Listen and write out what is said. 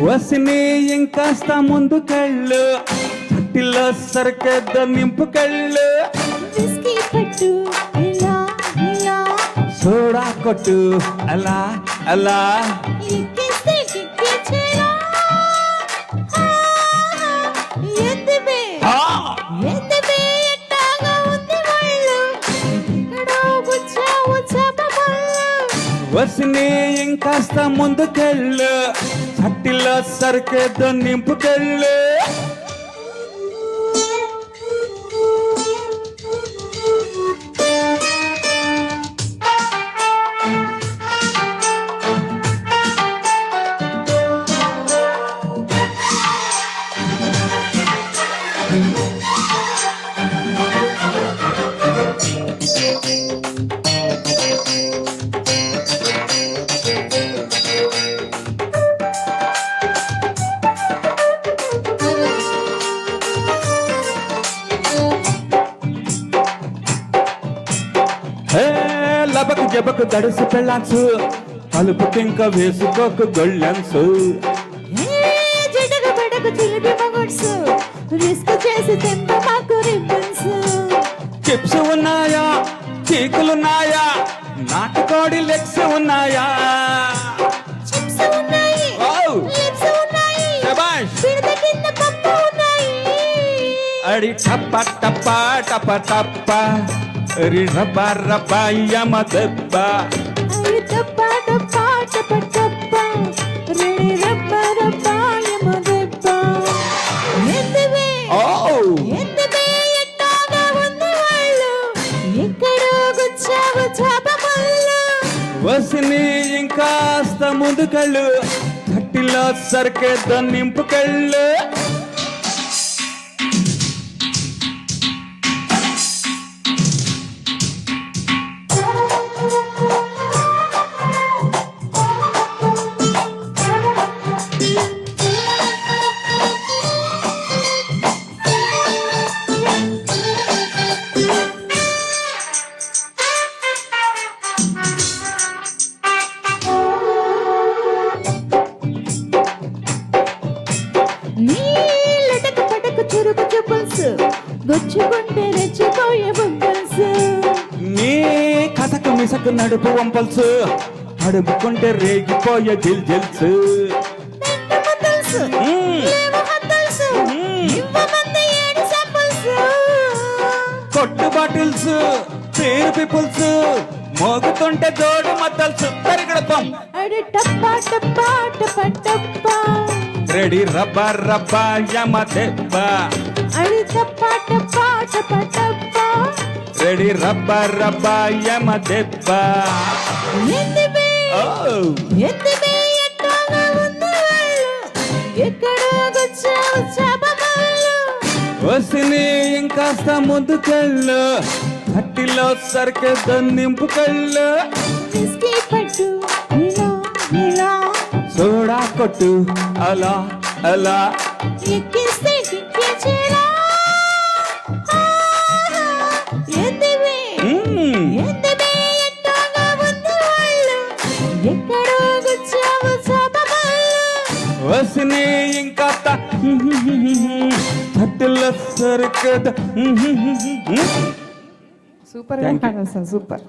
వసిని ఇంకాస్త ముందుకెళ్ళు, చట్టిలో సరికేద్ద నింపుకెళ్ళు, సోడా కొట్టు అలా అలా, వసిని ఇంకాస్త ముందుకెళ్ళు, చట్టిలో సరికేద్ద నింపుకెళ్ళు. లబకు జబకు దడుసు పెళ్ళాన్సు, కలుపు కింక వేసుకోకు గొళ్ళెన్సు, చిప్స్ ఉన్నాయా, చీకులున్నాయా, నాటుకోడి లెగ్స్ ఉన్నాయా, అడి టప్ప టప్ప టప్ప టప్ప, రబ్బ రబ్బ యమ దెబ్బ, వసిని ఇంకాస్త ముందుకెళ్ళు, చట్టిలో సరికేద్ద నింపుకెళ్ళు. గుచ్చుకుంటే రెచ్చిపోయే బుబ్బల్స్, నీ కసకు మిసకు నడుపు వంపల్సు, అడుపుకుంటే రేగిపోయే జిల్ జిల్స్, కొట్టు బాటిల్స్, పేరు పీపుల్స్, మోగుతుంటే జోడు మద్దల్సు, తరిగడతాం రెడీ రబ్బ రబ్బ యమ దెబ్బ, రెడీ రబ్బ రబ్బ యమ దెబ్బ. వసిని ఇంకాస్త ముందుకెళ్ళు, చట్టిలో సరికేద్ద నింపుకెళ్ళు, సోడా కొట్టు అలా అలా, వసిని ఇంకాస్త చట్టిలో సరికేద్ద. సూపర్ గా పాడారు సార్, సూపర్.